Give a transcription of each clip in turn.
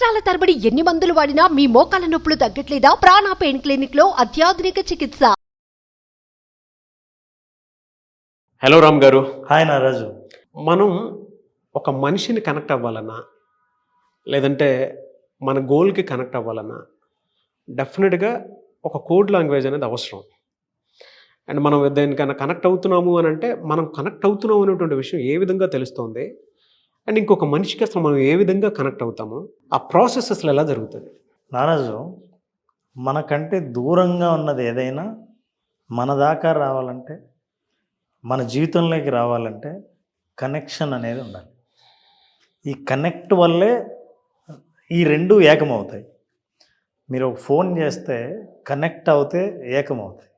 సంవత్సరాల తరబడి ఎన్ని మందులు వాడినా మీ మోకాల నొప్పులు తగ్గట్లేదా? ప్రాణ పెయిన్ క్లినిక్ లో అత్యాధునిక చికిత్స. హలో రామ్ గారు. హాయ్ నారాజు. మనం ఒక మనిషిని కనెక్ట్ అవ్వాలన్నా లేదంటే మన గోల్కి కనెక్ట్ అవ్వాలన్నా డెఫినెట్గా ఒక కోడ్ లాంగ్వేజ్ అనేది అవసరం. అండ్ మనం దేనికైనా కనెక్ట్ అవుతున్నాము అని అంటే మనం కనెక్ట్ అవుతున్నాము అనేటువంటి విషయం ఏ విధంగా తెలుస్తుంది, అండ్ ఇంకొక మనిషికి అసలు మనం ఏ విధంగా కనెక్ట్ అవుతాము, ఆ ప్రాసెస్ అసలు ఎలా జరుగుతుంది? నారాజు, మనకంటే దూరంగా ఉన్నది ఏదైనా మన దాకా రావాలంటే, మన జీవితంలోకి రావాలంటే కనెక్షన్ అనేది ఉండాలి. ఈ కనెక్ట్ వల్లే ఈ రెండు ఏకమవుతాయి. మీరు ఒక ఫోన్ చేస్తే కనెక్ట్ అవుతే ఏకమవుతాయి.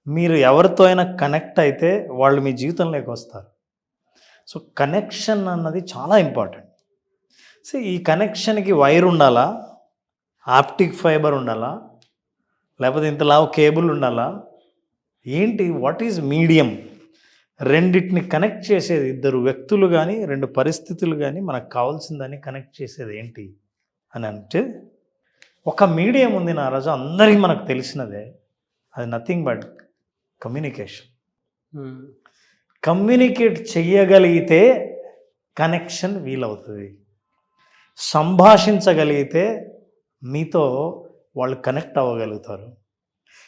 మీరు ఎవరితో అయినా కనెక్ట్ అయితే వాళ్ళు మీ జీవితంలోకి వస్తారు. సో కనెక్షన్ అన్నది చాలా ఇంపార్టెంట్. సో ఈ కనెక్షన్కి వైర్ ఉండాలా, ఆప్టిక్ ఫైబర్ ఉండాలా, లేకపోతే ఇంతలా కేబుల్ ఉండాలా, ఏంటి, వాట్ ఈజ్ మీడియం? రెండింటిని కనెక్ట్ చేసేది ఇద్దరు వ్యక్తులు కానీ రెండు పరిస్థితులు కానీ మనకు కావాల్సిందని కనెక్ట్ చేసేది ఏంటి అని అంటే ఒక మీడియం ఉంది నారాజు, అందరికీ మనకు తెలిసినదే. అది నథింగ్ బట్ కమ్యూనికేషన్. కమ్యూనికేట్ చెయ్యగలిగితే కనెక్షన్ వీలవుతుంది. సంభాషించగలిగితే మీతో వాళ్ళు కనెక్ట్ అవ్వగలుగుతారు.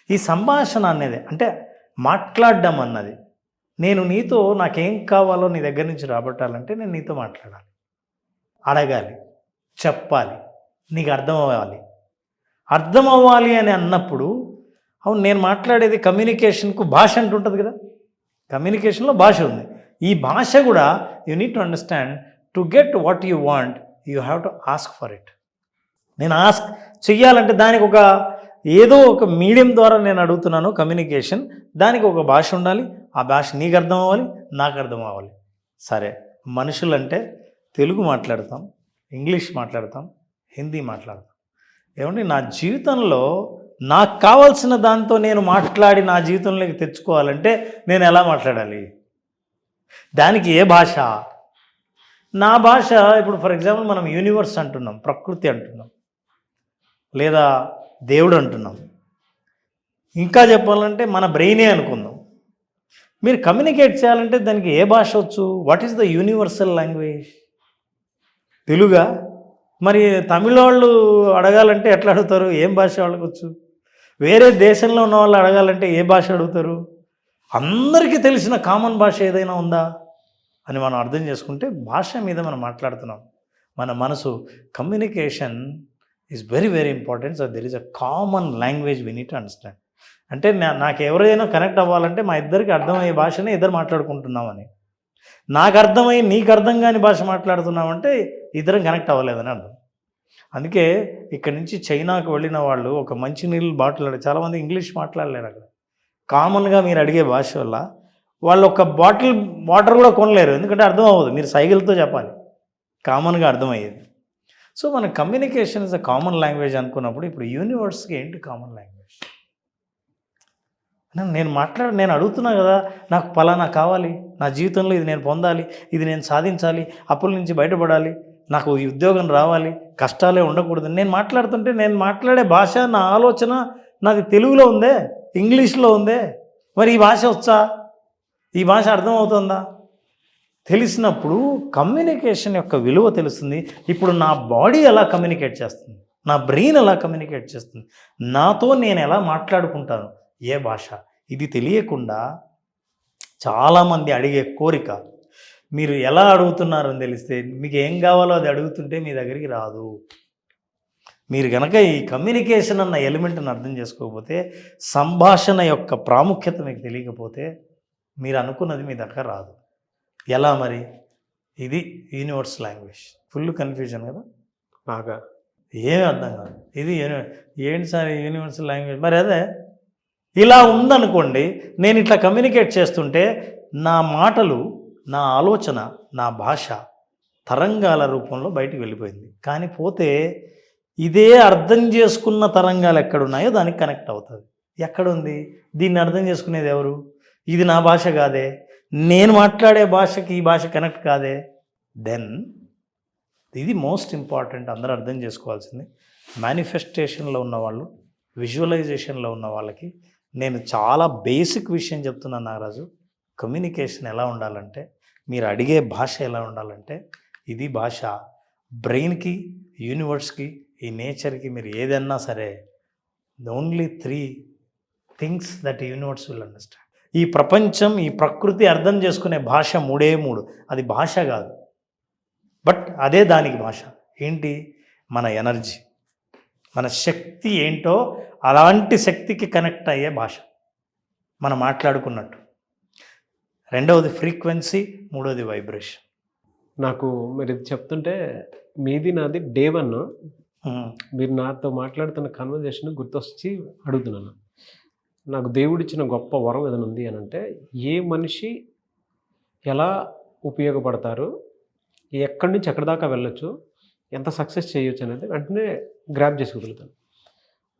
ఈ సంభాషణ అనేది అంటే మాట్లాడడం అన్నది, నేను నీతో నాకేం కావాలో నీ దగ్గర నుంచి రాబట్టాలంటే నేను నీతో మాట్లాడాలి, అడగాలి, చెప్పాలి, నీకు అర్థం అవ్వాలి అని అన్నప్పుడు అవును నేను మాట్లాడేది కమ్యూనికేషన్కు భాష అంటుంటుంది కదా, కమ్యూనికేషన్లో భాష ఉంది. ఈ భాష కూడా you need to understand. To get what you want you have to ask for it. నేను ఆస్క్ చెయ్యాలంటే దానికి ఏదో ఒక మీడియం ద్వారా నేను అడుగుతున్నాను కమ్యూనికేషన్, దానికి ఒక భాష ఉండాలి. ఆ భాష నీకు అర్థం అవ్వాలి, నాకు అర్థం అవ్వాలి. సరే, మనుషులంటే తెలుగు మాట్లాడతాం, ఇంగ్లీష్ మాట్లాడతాం, హిందీ మాట్లాడతాం. ఏమంటే నా జీవితంలో నాకు కావాల్సిన దాంతో నేను మాట్లాడి నా జీవితంలోకి తెచ్చుకోవాలంటే నేను ఎలా మాట్లాడాలి? దానికి ఏ భాష? నా భాష ఇప్పుడు ఫర్ ఎగ్జాంపుల్ మనం యూనివర్స్ అంటున్నాం, ప్రకృతి అంటున్నాం, లేదా దేవుడు అంటున్నాం. ఇంకా చెప్పాలంటే మన బ్రెయినే అనుకుందాం. మీరు కమ్యూనికేట్ చేయాలంటే దానికి ఏ భాష వచ్చు? What is the universal language? తెలుగా? మరి తమిళ వాళ్ళు అడగాలంటే ఎట్లా అడుగుతారు? ఏం భాష వాళ్ళకి వచ్చు? వేరే దేశంలో ఉన్న వాళ్ళు అడగాలంటే ఏ భాష అడుగుతారు? అందరికీ తెలిసిన కామన్ భాష ఏదైనా ఉందా అని మనం అర్థం చేసుకుంటే భాష మీద మనం మాట్లాడుతున్నాం. మన మనసు communication is very very important. So there is a common language we need to understand. అంటే నాకు ఎవరైనా కనెక్ట్ అవ్వాలంటే మా ఇద్దరికి అర్థమయ్యే భాషనే ఇద్దరు మాట్లాడుకుంటున్నామని, నాకు అర్థమయ్యి నీకు అర్థం కాని భాష మాట్లాడుతున్నామంటే ఇద్దరం కనెక్ట్ అవ్వలేదని అర్థం. అందుకే ఇక్కడి నుంచి చైనాకు వెళ్ళిన వాళ్ళు ఒక మంచినీళ్ళు బాటిల్ చాలామంది ఇంగ్లీష్ మాట్లాడలేరు. అక్కడ కామన్గా మీరు అడిగే భాష వల్ల వాళ్ళు ఒక బాటిల్ వాటర్ కూడా కొనలేరు, ఎందుకంటే అర్థం అవ్వదు. మీరు సైకిల్తో చెప్పాలి, కామన్గా అర్థమయ్యేది. సో మన communication is a common language అనుకున్నప్పుడు ఇప్పుడు యూనివర్స్కి ఏంటి కామన్ లాంగ్వేజ్? నేను అడుగుతున్నా కదా, నాకు పలానా కావాలి, నా జీవితంలో ఇది నేను పొందాలి, ఇది నేను సాధించాలి, అప్పుల నుంచి బయటపడాలి, నాకు ఈ ఉద్యోగం రావాలి, కష్టాలే ఉండకూడదు. నేను మాట్లాడుతుంటే నేను మాట్లాడే భాష, నా ఆలోచన నాది తెలుగులో ఉందే, ఇంగ్లీష్లో ఉందే. మరి ఈ భాష వచ్చా? ఈ భాష అర్థమవుతుందా? తెలిసినప్పుడు కమ్యూనికేషన్ యొక్క విలువ తెలుస్తుంది. ఇప్పుడు నా బాడీ ఎలా కమ్యూనికేట్ చేస్తుంది, నా బ్రెయిన్ ఎలా కమ్యూనికేట్ చేస్తుంది, నాతో నేను ఎలా మాట్లాడుకుంటాను, ఏ భాష? ఇది తెలియకుండా చాలామంది అడిగే కోరిక, మీరు ఎలా అడుగుతున్నారని తెలిస్తే మీకు ఏం కావాలో అది అడుగుతుంటే మీ దగ్గరికి రాదు. మీరు కనుక ఈ కమ్యూనికేషన్ అన్న ఎలిమెంట్ని అర్థం చేసుకోకపోతే, సంభాషణ యొక్క ప్రాముఖ్యత మీకు తెలియకపోతే మీరు అనుకున్నది మీ దగ్గర రాదు. ఎలా మరి? ఇది యూనివర్స్ లాంగ్వేజ్. ఫుల్ కన్ఫ్యూజన్ కదా, బాగా ఏమీ అర్థం కాదు. ఇది ఏంటి సార్ యూనివర్సల్ లాంగ్వేజ్? మరి అదే ఇలా ఉందనుకోండి, నేను ఇట్లా కమ్యూనికేట్ చేస్తుంటే నా మాటలు, నా ఆలోచన, నా భాష తరంగాల రూపంలో బయటికి వెళ్ళిపోయింది. కానీ పోతే ఇదే అర్థం చేసుకున్న తరంగాలు ఎక్కడున్నాయో దానికి కనెక్ట్ అవుతుంది. ఎక్కడుంది? దీన్ని అర్థం చేసుకునేది ఎవరు? ఇది నా భాష కాదే, నేను మాట్లాడే భాషకి ఈ భాష కనెక్ట్ కాదే. దెన్ ఇది మోస్ట్ ఇంపార్టెంట్. అందరూ అర్థం చేసుకోవాల్సింది. మేనిఫెస్టేషన్లో ఉన్నవాళ్ళు, విజువలైజేషన్లో ఉన్న వాళ్ళకి నేను చాలా బేసిక్ విషయం చెప్తున్నాను నాగరాజు. కమ్యూనికేషన్ ఎలా ఉండాలంటే, మీరు అడిగే భాష ఎలా ఉండాలంటే, ఇది భాష బ్రెయిన్కి, యూనివర్స్కి, ఈ నేచర్కి మీరు ఏదన్నా సరే the only 3 things that universe will understand. ఈ ప్రపంచం, ఈ ప్రకృతి అర్థం చేసుకునే భాష 3 అది భాష కాదు, బట్ అదే దానికి భాష. ఏంటి? మన ఎనర్జీ, మన శక్తి ఏంటో అలాంటి శక్తికి కనెక్ట్ అయ్యే భాష మనం మాట్లాడుకున్నట్టు. 2వది ఫ్రీక్వెన్సీ, 3వది వైబ్రేషన్. నాకు మీరు ఇది చెప్తుంటే మీది నాది డే 1 మీరు నాతో మాట్లాడుతున్న కన్వర్జేషన్ గుర్తొచ్చి అడుగుతున్నాను. నాకు దేవుడిచ్చిన గొప్ప వరం ఏదైనా ఉంది అని అంటే, ఏ మనిషి ఎలా ఉపయోగపడతారు, ఎక్కడి నుంచి ఎక్కడి దాకా వెళ్ళొచ్చు, ఎంత సక్సెస్ చేయొచ్చు అనేది వెంటనే గ్రాప్ చేసుకోగలుగుతాను.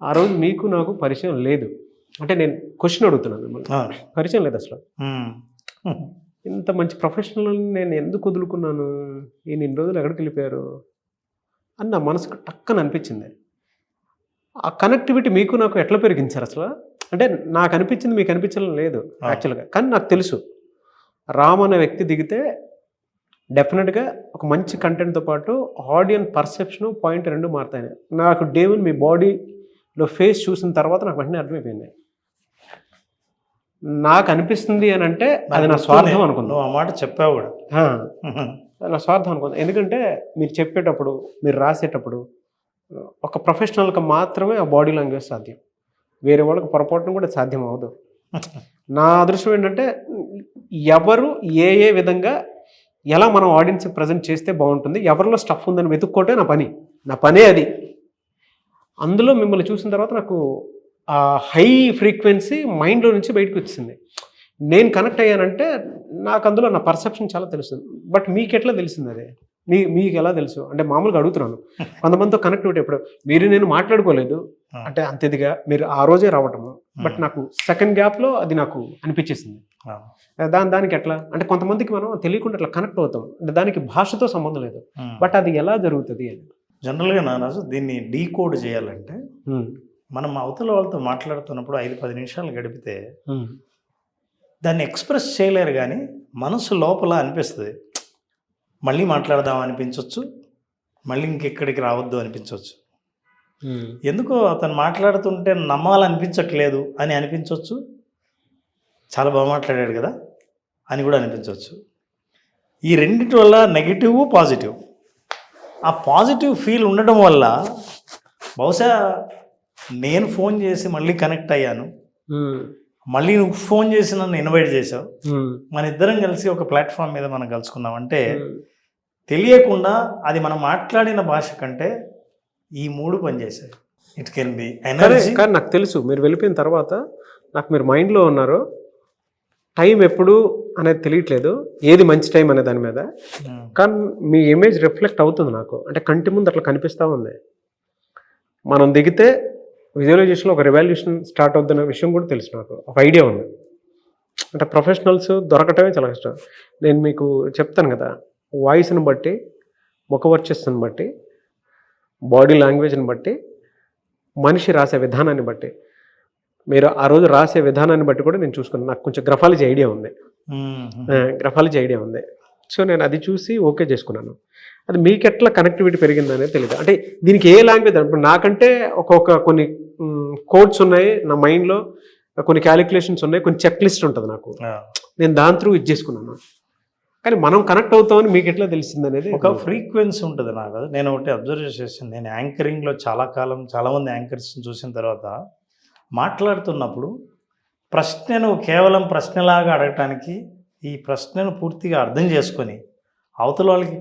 ఆ రోజు మీకు నాకు పరిచయం లేదు. అంటే నేను క్వశ్చన్ అడుగుతున్నాను మిమ్మల్ని, పరిచయం లేదు అసలు. ఇంత మంచి ప్రొఫెషనల్ నేను ఎందుకు వదులుకున్నాను, ఈయన ఇన్ని రోజులు ఎక్కడికి వెళ్ళిపోయారు అని నా మనసుకు టక్కని అనిపించింది. ఆ కనెక్టివిటీ మీకు నాకు ఎట్లా పెరిగింది సార్ అసలు? అంటే నాకు అనిపించింది, మీకు అనిపించడం లేదు యాక్చువల్గా. కానీ నాకు తెలుసు రామ్ అనే వ్యక్తి దిగితే డెఫినెట్గా ఒక మంచి కంటెంట్తో పాటు ఆడియన్స్ పర్సెప్షన్ పాయింట్ 2 మారుతాయి. నాకు డే 1 మీ బాడీలో ఫేస్ చూసిన తర్వాత నాకు వెంటనే అర్థమైపోయింది. నాకు అనిపిస్తుంది అని అంటే అది నా స్వార్థం అనుకుంది. నువ్వు ఆ మాట చెప్పావు కూడా. నా స్వార్థం అనుకుంది. ఎందుకంటే మీరు చెప్పేటప్పుడు, మీరు రాసేటప్పుడు ఒక ప్రొఫెషనల్కి మాత్రమే ఆ బాడీ లాంగ్వేజ్ సాధ్యం. వేరే వాళ్ళకి పొరపాటును కూడా సాధ్యం అవ్వదు. నా అదృష్టం ఏంటంటే ఎవరు ఏ విధంగా ఎలా మనం ఆడియన్స్కి ప్రజెంట్ చేస్తే బాగుంటుంది, ఎవరిలో స్టఫ్ ఉందని వెతుక్కోవటే నా పనే అది. అందులో మిమ్మల్ని చూసిన తర్వాత నాకు ఆ హై ఫ్రీక్వెన్సీ మైండ్లో నుంచి బయటకు వచ్చింది. నేను కనెక్ట్ అయ్యానంటే నాకు అందులో నా పర్సెప్షన్ చాలా తెలుస్తుంది. బట్ మీకు ఎట్లా తెలిసింది అదే? మీకు ఎలా తెలుసు అంటే మామూలుగా అడుగుతున్నాను. కొంతమందితో కనెక్టివిటీ ఎప్పుడు మీరు నేను మాట్లాడుకోలేదు అంటే అంతేదిగా మీరు ఆ రోజే రావటము. బట్ నాకు సెకండ్ గ్యాప్లో అది నాకు అనిపించేసింది. దానికి ఎట్లా అంటే కొంతమందికి మనం తెలియకుండా అట్లా కనెక్ట్ అవుతాం. అంటే దానికి భాషతో సంబంధం లేదు. బట్ అది ఎలా జరుగుతుంది అని జనరల్గా నారాజు దీన్ని డీకోడ్ చేయాలంటే మనం అవతల వాళ్ళతో మాట్లాడుతున్నప్పుడు 5-10 నిమిషాలు గడిపితే దాన్ని ఎక్స్ప్రెస్ చేయలేరు, కానీ మనసు లోపల అనిపిస్తుంది. మళ్ళీ మాట్లాడదాం అనిపించవచ్చు, మళ్ళీ ఇంకెక్కడికి రావద్దు అనిపించవచ్చు. ఎందుకో అతను మాట్లాడుతుంటే నమ్మాలనిపించట్లేదు అని అనిపించవచ్చు, చాలా బాగా మాట్లాడాడు కదా అని కూడా అనిపించవచ్చు. ఈ రెండిటి వల్ల నెగిటివ్, పాజిటివ్. ఆ పాజిటివ్ ఫీల్ ఉండడం వల్ల బహుశా నేను ఫోన్ చేసి మళ్ళీ కనెక్ట్ అయ్యాను, మళ్ళీ నువ్వు ఫోన్ చేసి నన్ను ఇన్వైట్ చేసావు, మన ఇద్దరం కలిసి ఒక ప్లాట్ఫామ్ మీద మనం కలుసుకున్నాం అంటే తెలియకుండా అది మనం మాట్లాడిన భాష కంటే ఈ 3 పనిచేసాయి. It can be energy. కానీ నాకు తెలుసు మీరు వెళ్ళిపోయిన తర్వాత నాకు మీరు మైండ్లో ఉన్నారు. టైం ఎప్పుడు అనేది తెలియట్లేదు, ఏది మంచి టైం అనే దాని మీద. కానీ మీ ఇమేజ్ రిఫ్లెక్ట్ అవుతుంది నాకు. అంటే కంటి ముందు అట్లా కనిపిస్తూ ఉంది. మనం దిగితే విజువలైజేషన్లో ఒక రెవల్యూషన్ స్టార్ట్ అవుతున్న విషయం కూడా తెలుసు నాకు. ఒక ఐడియా ఉంది. అంటే ప్రొఫెషనల్స్ దొరకటమే చాలా కష్టం. నేను మీకు చెప్తాను కదా, వాయిస్ని బట్టి, ముఖవర్చస్సుని బట్టి, బాడీ లాంగ్వేజ్ని బట్టి, మనిషి రాసే విధానాన్ని బట్టి, మీరు ఆ రోజు రాసే విధానాన్ని బట్టి కూడా నేను చూసుకున్నాను. నాకు కొంచెం గ్రఫాలజీ ఐడియా ఉంది. సో నేను అది చూసి ఓకే చేసుకున్నాను. అది మీకు ఎట్లా కనెక్టివిటీ పెరిగిందనేది తెలియదు. అంటే దీనికి ఏ లాంగ్వేజ్, ఇప్పుడు నాకంటే కొన్ని కోడ్స్ ఉన్నాయి నా మైండ్లో, కొన్ని క్యాలిక్యులేషన్స్ ఉన్నాయి, కొన్ని చెక్ లిస్ట్ ఉంటుంది నాకు. నేను దాని త్రూ ఇది చేసుకున్నాను. కానీ మనం కనెక్ట్ అవుతామని మీకు ఎట్లా తెలిసింది అనేది ఒక ఫ్రీక్వెన్సీ ఉంటుంది నాకు. నేను ఒకటి అబ్జర్వ్ చేసాను. నేను యాంకరింగ్లో చాలామంది యాంకర్స్ని చూసిన తర్వాత మాట్లాడుతున్నప్పుడు ప్రశ్నను కేవలం ప్రశ్నలాగా అడగటానికి, ఈ ప్రశ్నను పూర్తిగా అర్థం చేసుకొని అవతల వాళ్ళకి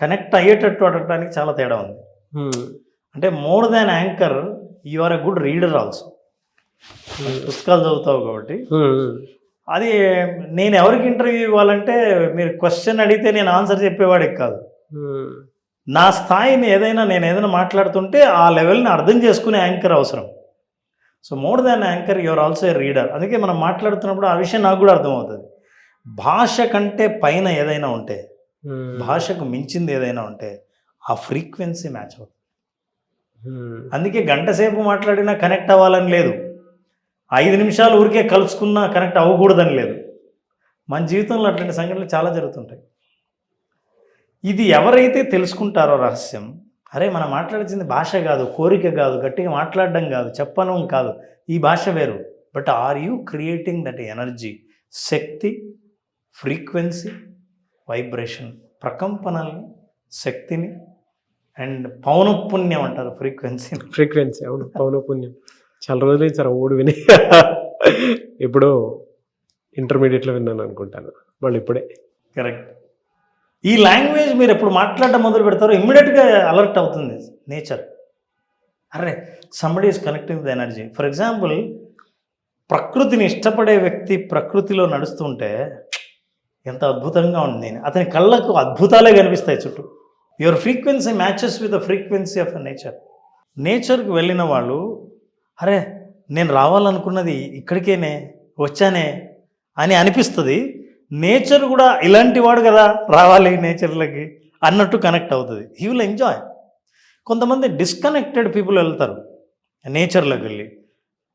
కనెక్ట్ అయ్యేటట్టు అడగటానికి చాలా తేడా ఉంది. అంటే more than anchor you are a good reader also. పుస్తకాలు చదువుతావు కాబట్టి అది నేను ఎవరికి ఇంటర్వ్యూ ఇవ్వాలంటే మీరు క్వశ్చన్ అడిగితే నేను ఆన్సర్ చెప్పేవాడికి కాదు. నా స్థాయిని నేను ఏదైనా మాట్లాడుతుంటే ఆ లెవెల్ని అర్థం చేసుకునే యాంకర్ అవసరం. So more than anchor your also a reader. అందుకే మనం మాట్లాడుతున్నప్పుడు ఆ విషయం నాకు కూడా అర్థమవుతుంది. భాష కంటే పైన ఏదైనా ఉంటే, భాషకు మించింది ఏదైనా ఉంటే ఆ ఫ్రీక్వెన్సీ మ్యాచ్ అవుతుంది. Hmm. అందుకే గంట సేపు మాట్లాడినా కనెక్ట్ అవ్వాలని లేదు, 5 నిమిషాలు ఊరికే కలుసుకున్నా కనెక్ట్ అవ్వకూడదని లేదు. మన జీవితంలో అట్లాంటి సంఘటనలు చాలా జరుగుతుంటాయి. ఇది ఎవరైతే తెలుసుకుంటారో రహస్యం, అరే మనం మాట్లాడాల్సింది భాష కాదు, కోరిక కాదు, గట్టిగా మాట్లాడడం కాదు, చెప్పడం కాదు, ఈ భాష వేరు. But are you creating that energy, శక్తి, ఫ్రీక్వెన్సీ, వైబ్రేషన్, ప్రకంపనల్ని, శక్తిని, అండ్ పౌనఃపుణ్యం అంటారు ఫ్రీక్వెన్సీ. అవును, పౌనఃపుణ్యం. చాలా రోజులు సార్ ఊడు విని ఇప్పుడు ఇంటర్మీడియట్లో విన్నాను అనుకుంటాను, వాళ్ళు ఇప్పుడే. కరెక్ట్. ఈ లాంగ్వేజ్ మీరు ఎప్పుడు మాట్లాడడం మొదలు పెడతారో ఇమ్మీడియట్గా అలర్ట్ అవుతుంది నేచర్. అరే somebody is connecting the energy. For example, ప్రకృతిని ఇష్టపడే వ్యక్తి ప్రకృతిలో నడుస్తుంటే ఎంత అద్భుతంగా ఉంది, అతని కళ్ళకు అద్భుతాలే కనిపిస్తాయి చుట్టూ. Your frequency matches with the frequency of nature. నేచర్కి వెళ్ళిన వాళ్ళు, అరే నేను రావాలనుకున్నది ఇక్కడికేనే వచ్చానే అని అనిపిస్తుంది. నేచర్ కూడా ఇలాంటి వాడు కదా, రావాలి నేచర్లకి అన్నట్టు కనెక్ట్ అవుతుంది. He will enjoy. కొంతమంది డిస్కనెక్టెడ్ పీపుల్ వెళ్తారు నేచర్లోకి వెళ్ళి,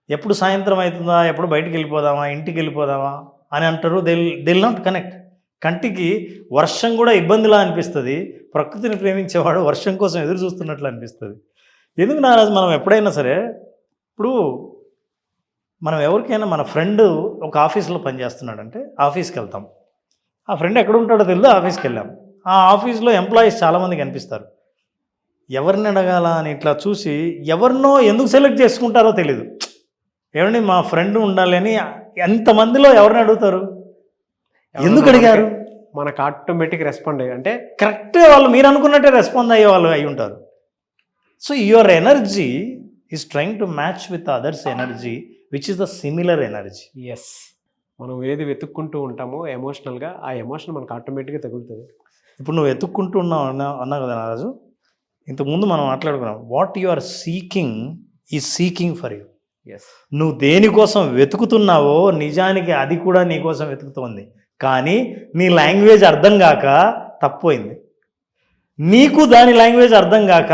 ఎప్పుడు సాయంత్రం అవుతుందా, ఎప్పుడు బయటికి వెళ్ళిపోదామా, ఇంటికి వెళ్ళిపోదామా అని అంటారు. Dil not connect. కంటికి వర్షం కూడా ఇబ్బందిలా అనిపిస్తుంది, ప్రకృతిని ప్రేమించేవాడు వర్షం కోసం ఎదురు చూస్తున్నట్లు అనిపిస్తుంది. ఎందుకు నారాజు, మనం ఎప్పుడైనా సరే, ఇప్పుడు మనం ఎవరికైనా మన ఫ్రెండ్ ఒక ఆఫీస్లో పనిచేస్తున్నాడంటే ఆఫీస్కి వెళ్తాం, ఆ ఫ్రెండ్ ఎక్కడ ఉంటాడో తెలియదు, ఆఫీస్కి వెళ్ళాం. ఆ ఆఫీస్లో ఎంప్లాయీస్ చాలామంది కనిపిస్తారు. ఎవరిని అడగాల అని ఇట్లా చూసి ఎవరినో ఎందుకు సెలెక్ట్ చేసుకుంటారో తెలీదు. ఏమండి మా ఫ్రెండ్ ఉండాలి అని ఎంతమందిలో ఎవరిని అడుగుతారు, ఎందుకు అడిగారు? మనకు ఆటోమేటిక్ రెస్పాండ్ అయ్యి, అంటే కరెక్ట్గా వాళ్ళు మీరు అనుకున్నట్టే రెస్పాండ్ అయ్యే వాళ్ళు అయి ఉంటారు. So your energy is trying to match with others energy which is the similar energy. Yes, మనం ఏది వెతుక్కుంటూ ఉంటామో ఎమోషనల్గా, ఆ ఎమోషన్ మనకు ఆటోమేటిక్గా తగులుతుంది. ఇప్పుడు నువ్వు వెతుక్కుంటూ ఉన్నావు అన్నావు కదా నారాజు, ఇంతకుముందు మనం మాట్లాడుకున్నాం, what you are seeking is seeking for you. Yes, నువ్వు దేనికోసం వెతుకుతున్నావో నిజానికి అది కూడా నీకోసం వెతుకుతుంది, కానీ నీ లాంగ్వేజ్ అర్థం కాక తప్పోయింది. నీకు దాని లాంగ్వేజ్ అర్థం కాక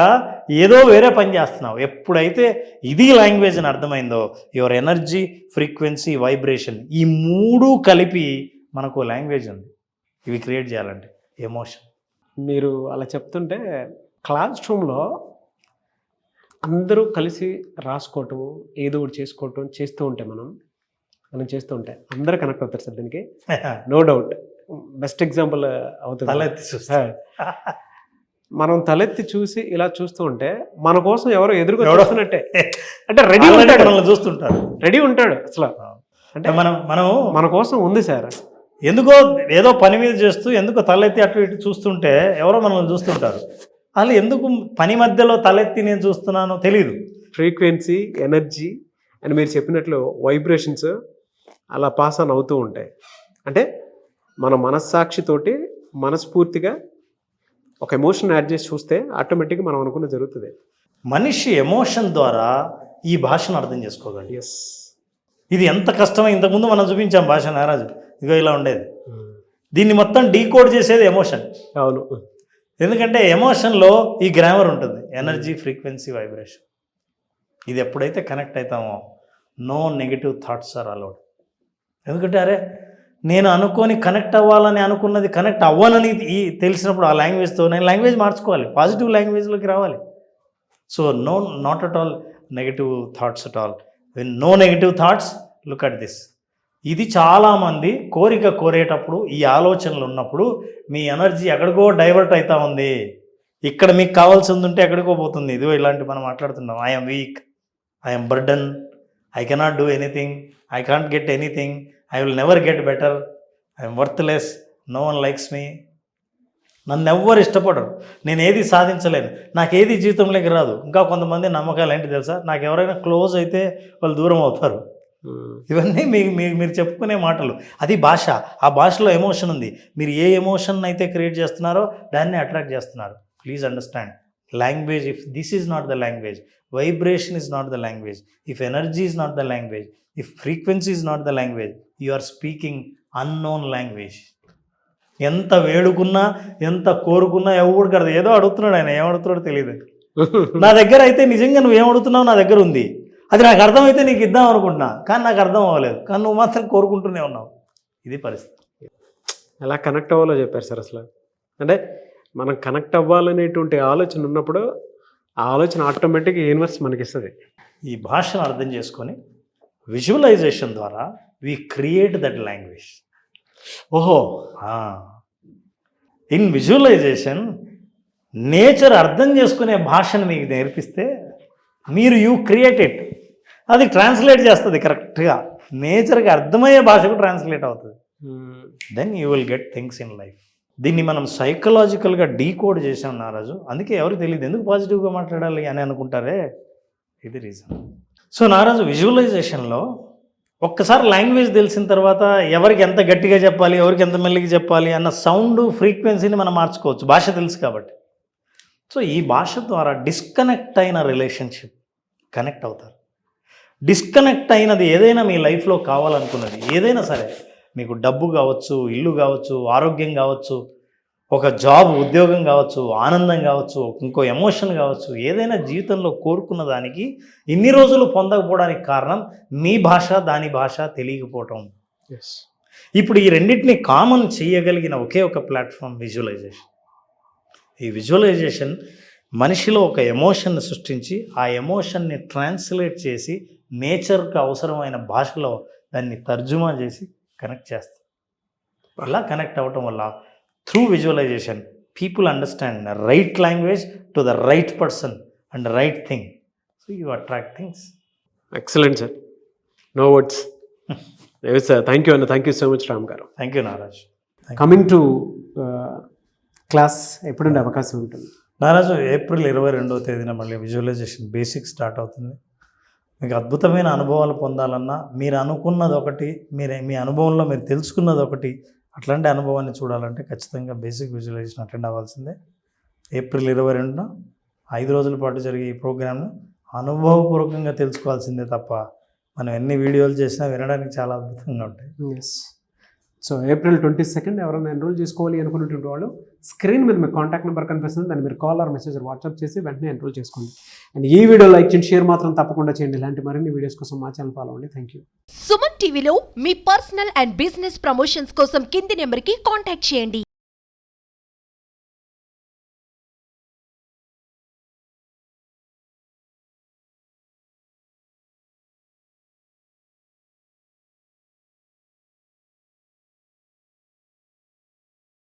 ఏదో వేరే పని చేస్తున్నావు. ఎప్పుడైతే ఇది లాంగ్వేజ్ అని అర్థమైందో, యువర్ ఎనర్జీ, ఫ్రీక్వెన్సీ, వైబ్రేషన్, ఈ మూడు కలిపి మనకు లాంగ్వేజ్ ఉంది. ఇవి క్రియేట్ చేయాలంటే ఎమోషన్. మీరు అలా చెప్తుంటే క్లాస్ రూమ్లో అందరూ కలిసి రాసుకోవటం, ఏదో ఒకటి చేసుకోవటం చేస్తూ ఉంటే మనం చేస్తూ ఉంటే అందరూ కనెక్ట్ అవుతారు సార్ దీనికి, నో డౌట్. బెస్ట్ ఎగ్జాంపుల్ అవుతుంది. తలెత్తి చూస్తా. మనం తలెత్తి చూసి ఇలా చూస్తూ ఉంటే మన కోసం ఎవరో ఎదురుగా చూస్తున్నట్టే, అంటే రెడీ ఉంటాడు, మనల్ని చూస్తుంటారు, రెడీ ఉంటాడు అసలు. అంటే మనం మన కోసం ఉంది సార్. ఎందుకో ఏదో పని మీద చేస్తూ ఎందుకో తలెత్తి అటు ఇటు చూస్తుంటే ఎవరో మనల్ని చూస్తుంటారు. అసలు ఎందుకు పని మధ్యలో తలెత్తి నేను చూస్తున్నానో తెలియదు. ఫ్రీక్వెన్సీ, ఎనర్జీ అని మీరు చెప్పినట్లు వైబ్రేషన్స్ అలా పాస్ ఆన్ అవుతూ ఉంటాయి. అంటే మన మనస్సాక్షితోటి మనస్ఫూర్తిగా ఒక ఎమోషన్ యాడ్ చేసి చూస్తే ఆటోమేటిక్గా మనం అనుకున్న జరుగుతుంది. మనిషి ఎమోషన్ ద్వారా ఈ భాషను అర్థం చేసుకోగలడు. ఎస్, ఇది ఎంత కష్టమో ఇంతకుముందు మనం చూపించాం భాష నారాజు, ఇగో ఇలా ఉండేది. దీన్ని మొత్తం డీకోడ్ చేసేది ఎమోషన్. అవును, ఎందుకంటే ఎమోషన్లో ఈ గ్రామర్ ఉంటుంది, ఎనర్జీ, ఫ్రీక్వెన్సీ, వైబ్రేషన్. ఇది ఎప్పుడైతే కనెక్ట్ అవుతామో no negative thoughts are allowed. ఎందుకంటే అరే నేను అనుకొని కనెక్ట్ అవ్వాలని అనుకున్నది కనెక్ట్ అవ్వనని తెలిసినప్పుడు ఆ లాంగ్వేజ్తో నేను లాంగ్వేజ్ మార్చుకోవాలి, పాజిటివ్ లాంగ్వేజ్లోకి రావాలి. So no, not at all negative thoughts at all. When no negative thoughts, look at this. ఇది చాలామంది కోరేటప్పుడు ఈ ఆలోచనలు ఉన్నప్పుడు మీ ఎనర్జీ ఎక్కడికో డైవర్ట్ అవుతా ఉంది. ఇక్కడ మీకు కావాల్సింది ఉంటే ఎక్కడికో పోతుంది. ఇదిగో ఇలాంటి మనం మాట్లాడుతున్నాం, I'm weak, I'm burden, I cannot do anything, I can't get anything, I will never get better, I'm worthless, no one likes me. నన్ను ఎవ్వరు ఇష్టపడరు, నేను ఏది సాధించలేను, నాకేది జీవితంలోకి రాదు. ఇంకా కొంతమంది నమ్మకాలు ఏంటి తెలుసా, నాకు ఎవరైనా క్లోజ్ అయితే వాళ్ళు దూరం అవుతారు. ఇవన్నీ మీరు చెప్పుకునే మాటలు. అది భాష, ఆ భాషలో ఎమోషన్ ఉంది. మీరు ఏ ఎమోషన్ అయితే క్రియేట్ చేస్తున్నారో దాన్ని అట్రాక్ట్ చేస్తున్నారు. Please understand, language, if this is not the language, vibration is not the language, if energy is not the language, if frequency is not the language, you are speaking unknown language. ఎంత వేడుకున్నా ఎంత కోరుకున్నా ఎవడు కడదు. ఏదో అడుగుతున్నాడు ఆయన, ఏమడుగుతున్నాడో తెలియదు. నా దగ్గర అయితే నిజంగా నువ్వేం అడుగుతున్నావు నా దగ్గర ఉంది, అది నాకు అర్థమైతే నీకు ఇద్దాం అనుకుంటున్నా, కానీ నాకు అర్థం అవ్వలేదు, కానీ నువ్వు మాత్రం కోరుకుంటూనే ఉన్నావు. ఇది పరిస్థితి. ఎలా కనెక్ట్ అవ్వాలో చెప్పారు సార్. అసలు అంటే మనం కనెక్ట్ అవ్వాలనేటువంటి ఆలోచన ఉన్నప్పుడు ఆ ఆలోచన ఆటోమేటిక్గా యూనివర్స్ మనకి ఇస్తుంది. ఈ భాషను అర్థం చేసుకొని విజువలైజేషన్ ద్వారా వి క్రియేట్ దట్ లాంగ్వేజ్. ఓహో, ఇన్ విజువలైజేషన్ నేచర్ అర్థం చేసుకునే భాషను మీకు నేర్పిస్తే మీరు యూ క్రియేట్ ఇట్, అది ట్రాన్స్లేట్ చేస్తుంది కరెక్ట్గా, నేచర్కి అర్థమయ్యే భాషకు ట్రాన్స్లేట్ అవుతుంది. Then you will get things in life. దీన్ని మనం సైకలాజికల్గా డీకోడ్ చేసాం నారాజు. అందుకే ఎవరికి తెలియదు ఎందుకు పాజిటివ్గా మాట్లాడాలి అని అనుకుంటారే, ఇది రీజన్. సో నారాజు విజువలైజేషన్లో ఒక్కసారి లాంగ్వేజ్ తెలిసిన తర్వాత ఎవరికి ఎంత గట్టిగా చెప్పాలి, ఎవరికి ఎంత మెల్లిగా చెప్పాలి అన్న సౌండ్ ఫ్రీక్వెన్సీని మనం మార్చుకోవచ్చు, భాష తెలుసు కాబట్టి. సో ఈ భాష ద్వారా డిస్కనెక్ట్ అయిన రిలేషన్షిప్ కనెక్ట్ అవుతారు. డిస్కనెక్ట్ అయినది ఏదైనా మీ లైఫ్లో కావాలనుకున్నది ఏదైనా సరే, మీకు డబ్బు కావచ్చు, ఇల్లు కావచ్చు, ఆరోగ్యం కావచ్చు, ఒక జాబ్ ఉద్యోగం కావచ్చు, ఆనందం కావచ్చు, ఇంకో ఎమోషన్ కావచ్చు, ఏదైనా జీవితంలో కోరుకున్న దానికి ఇన్ని రోజులు పొందకపోవడానికి కారణం మీ భాష దాని భాష తెలియకపోవటం. ఇప్పుడు ఈ రెండింటిని కామన్ చేయగలిగిన ఒకే ఒక ప్లాట్ఫామ్ విజువలైజేషన్. ఈ విజువలైజేషన్ మనిషిలో ఒక ఎమోషన్ని సృష్టించి ఆ ఎమోషన్ని ట్రాన్స్లేట్ చేసి నేచర్కి అవసరమైన భాషలో దాన్ని తర్జుమా చేసి కనెక్ట్ చేస్తాం. అలా కనెక్ట్ అవ్వటం వల్ల through visualization people understand the right language to the right person and right thing. So you attract things. Excellent sir, no words. Sir thank you అన్న, thank you so much Ram గారు. Thank you Naraj. Coming to class ఎప్పుడుండే అవకాశం ఉంటుంది నారాజు? April 22వ తేదీన మళ్ళీ visualisation basic start అవుతుంది. మీకు అద్భుతమైన అనుభవాలు పొందాలన్నా మీరు అనుకున్నది ఒకటి, మీ అనుభవంలో మీరు తెలుసుకున్నది ఒకటి, అట్లాంటి అనుభవాన్ని చూడాలంటే ఖచ్చితంగా బేసిక్ విజువలైజేషన్ అటెండ్ అవ్వాల్సిందే. ఏప్రిల్ 22న 5 రోజుల పాటు జరిగే ఈ ప్రోగ్రామ్ను అనుభవపూర్వకంగా తెలుసుకోవాల్సిందే తప్ప మనం ఎన్ని వీడియోలు చేసినా వినడానికి చాలా అద్భుతంగా ఉంటాయి. ఎస్. సో ఏప్రిల్ 22 ఎవరైనా ఎన్రోల్ చేసుకోవాలి అనుకున్నటువంటి వాళ్ళు స్క్రీన్ మీద మీ కాంటాక్ట్ నెంబర్ కనిపిస్తుంది, దాన్ని మీరు కాల్ ఆర్ మెసేజ్ వాట్సాప్ చేసి వెంటనే ఎన్రోల్ చేసుకోండి. అండ్ ఈ వీడియో లైక్ చేయండి, షేర్ మాత్రం తప్పకుండా చేయండి. ఇలాంటి మరిన్ని వీడియోస్ కోసం మా ఛానల్ ఫాలో అవ్వండి. Thank you. సుమన్ టీవీలో మీ పర్సనల్ అండ్ బిజినెస్ ప్రమోషన్స్ కోసం కింది నెంబర్కి కాంటాక్ట్ చేయండి.